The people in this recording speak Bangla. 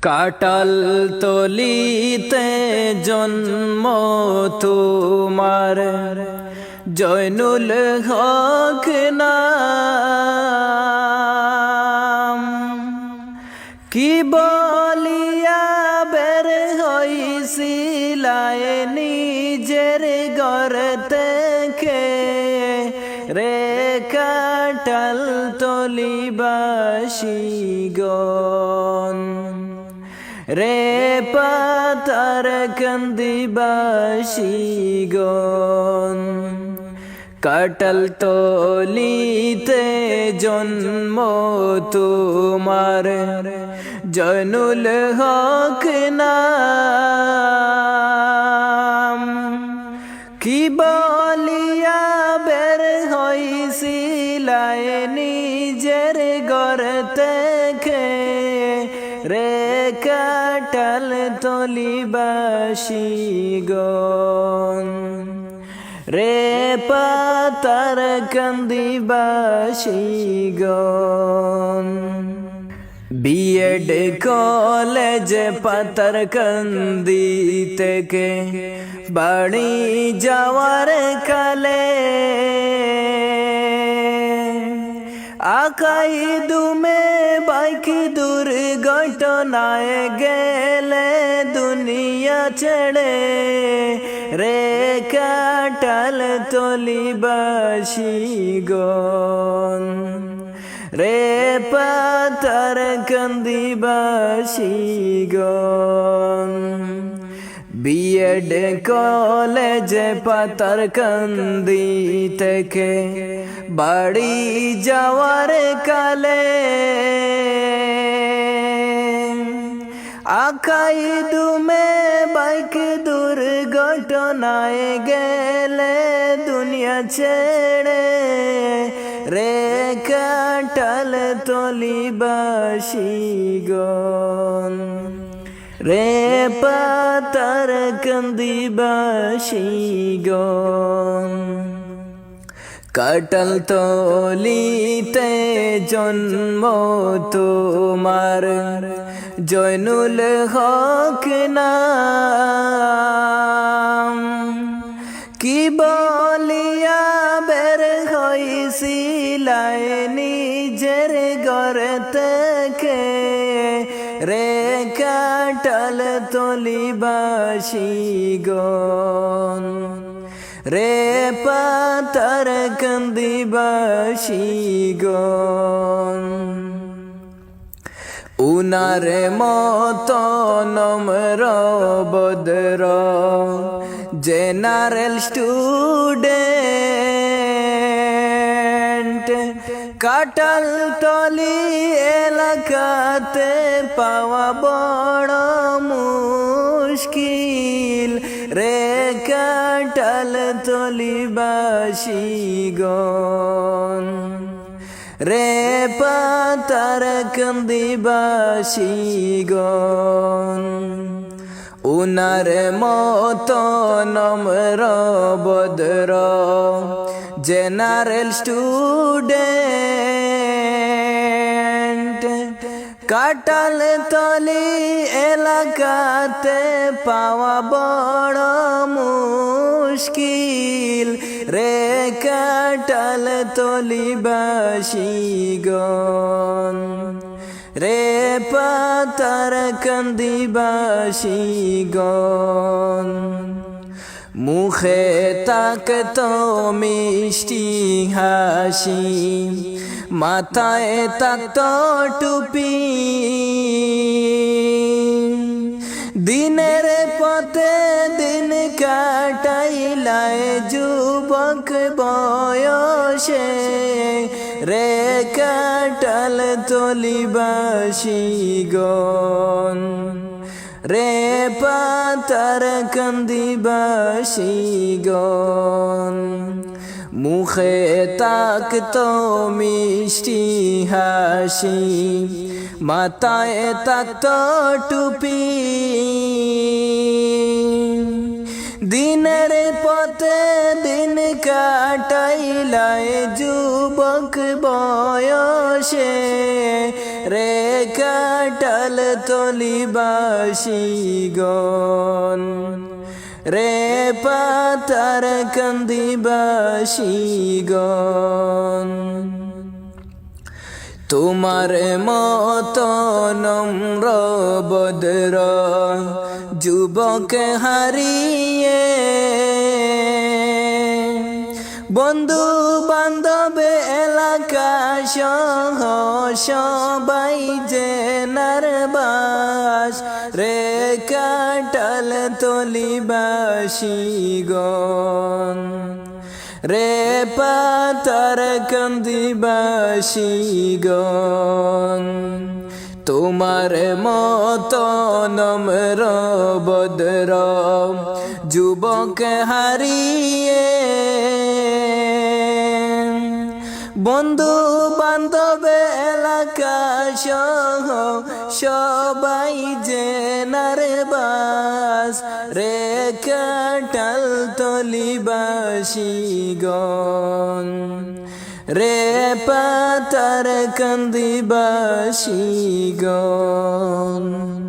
কাটাল তলিতে জন্ম তোমার, জয়নুল হক নাম। কি বলিয়া বের হইছিলায় নিজের ঘর থেকে রে কাটাল তলিবাসীগণ, রে পাতার কান্দিবাসীগণ। কাটাল তলিতে জন্ম তোমার, জয়নুল হক নাম। কি বলিয়া বের হইছিলায় নিজের ঘর থেকে রে কাটাল তলিবাসীগণ, রে পাতার কান্দিবাসীগণ। বিএড কলেজ পাতার কান্দি থেকে বাড়ি যাওয়ার কালে আকাই দুমে বাইক দুর্ঘটনায় গেলে দুনিয়া ছেড়ে রে কাটাল তলিবাসীগণ, রে পাতার কান্দিবাসীগণ। বিএড কলেজ পাতার কান্দি থেকে বাড়ি যাওয়ার কালে আকাই দুমে বাইক দুর্ঘটনায় গেলে দুনিয়া ছেড়ে রে কাটাল তলিবাসীগণ, রে পাতার কান্দিবাসীগণ। কাটাল তলিতে জন্ম তোমার, জয়নুল হক নাম। কি বলিয়া বের হইছিলায় নিজের ঘর থেকে রে কাটাল তলিবাসীগণ, রে পাতার কান্দিবাসীগণ। উনার মত নম্র বদর জেনারেল স্টুডেন্ট কাটাল তলি এলাকাতে পাওয়া বড় মুশকিল রে কাটাল তলিবাসীগণ, রে পাতার কান্দিবাসীগণ। উনার মত নম্র বদর জেনারেল স্টুডেন্ট কাটাল তলি এলাকাতে পাওয়া বড় মুশকিল রে কাটাল তলিবাসীগণ, রে পাতার কান্দিবাসীগণ। মুখে তাকতো মিষ্টি হাসি, মাথায় তাকতো টুপি, দিনের পথে দিন কাটাইলায় যুবক বয়সে রে কাটাল তলিবাসীগণ, রে পাতার কান্দিবাসীগণ। মুখে তাকতো মিষ্টি হাসি, মাথায় তাকতো টুপি, দিনের পথে দিন কাটাইলায় যুবক বয়সে রে কাটাল কাটাল তলিবাসী গণ রে পাতার কান্দিবাসী গণ তোমার মত নম্র বদর যুবক হারিয়ে বন্ধু বান্ধব এলাকা সহ সবাই যে নারবাস রে কাটাল তলিবাসী গণ রে পাতার কান্দিবাসী গণ তোমার মত নম্র বদর যুবক হারিয়ে বন্ধু বান্ধব এলাকা সহ সবাই যে নারবাস রে কাটাল তলিবাসী গণ রে পাতার কান্দিবাসী গণ।